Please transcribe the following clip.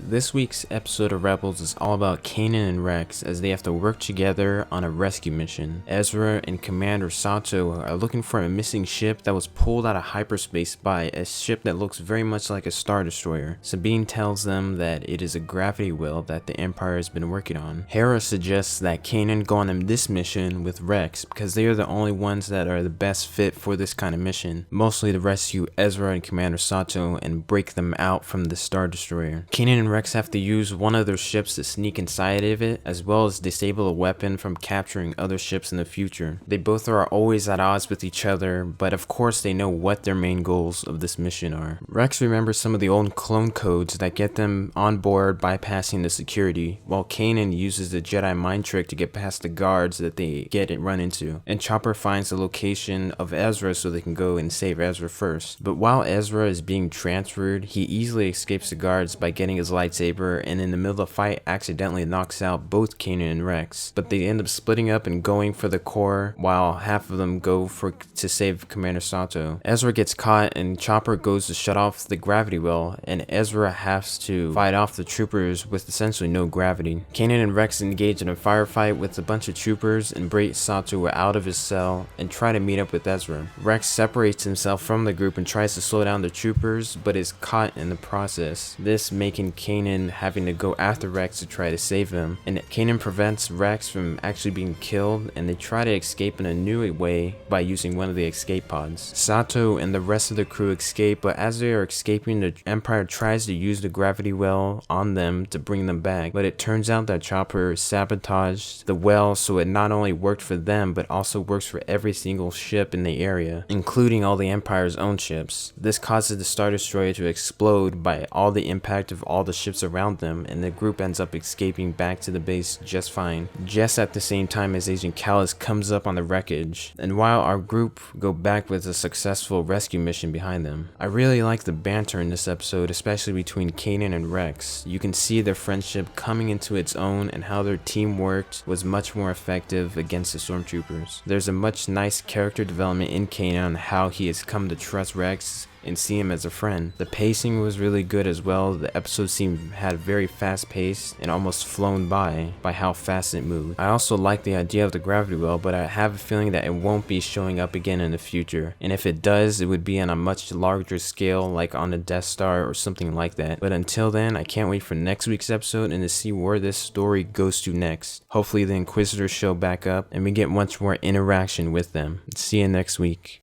This week's episode of Rebels is all about Kanan and Rex as they have to work together on a rescue mission. Ezra and Commander Sato are looking for a missing ship that was pulled out of hyperspace by a ship that looks very much like a Star Destroyer. Sabine tells them that it is a gravity well that the Empire has been working on. Hera suggests that Kanan go on this mission with Rex because they are the only ones that are the best fit for this kind of mission, mostly to rescue Ezra and Commander Sato and break them out from the Star Destroyer. Kanan and Rex have to use one of their ships to sneak inside of it, as well as disable a weapon from capturing other ships in the future. They both are always at odds with each other, but of course they know what their main goals of this mission are. Rex remembers some of the old clone codes that get them on board bypassing the security, while Kanan uses the Jedi mind trick to get past the guards that they run into. And Chopper finds the location of Ezra so they can go and save Ezra first. But while Ezra is being transferred, he easily escapes the guards by getting his lightsaber, and in the middle of the fight accidentally knocks out both Kanan and Rex. But they end up splitting up and going for the core, while half of them go to save Commander Sato. Ezra gets caught and Chopper goes to shut off the gravity well, and Ezra has to fight off the troopers with essentially no gravity. Kanan and Rex engage in a firefight with a bunch of troopers and break Sato out of his cell and try to meet up with Ezra. Rex separates himself from the group and tries to slow down the troopers, but is caught in the process, this making Kanan having to go after Rex to try to save him. And Kanan prevents Rex from actually being killed, and they try to escape in a new way by using one of the escape pods. Sato and the rest of the crew escape, but as they are escaping, the Empire tries to use the gravity well on them to bring them back, but it turns out that Chopper sabotaged the well so it not only worked for them but also works for every single ship in the area, including all the Empire's own ships. This causes the Star Destroyer to explode by all the impact of all the ships around them, and the group ends up escaping back to the base just fine, just at the same time as Agent Kallus comes up on the wreckage. And while our group go back with a successful rescue mission behind them. I really like the banter in this episode, especially between Kanan and Rex. You can see their friendship coming into its own and how their team worked was much more effective against the stormtroopers. There's a much nice character development in Kanan on how he has come to trust Rex and see him as a friend. The pacing was really good as well. The episode had very fast paced and almost flown by how fast it moved. I also like the idea of the gravity well, but I have a feeling that it won't be showing up again in the future, and if it does, it would be on a much larger scale, like on the Death Star or something like that. But until then, I can't wait for next week's episode and to see where this story goes to next. Hopefully the Inquisitors show back up and we get much more interaction with them. See you next week.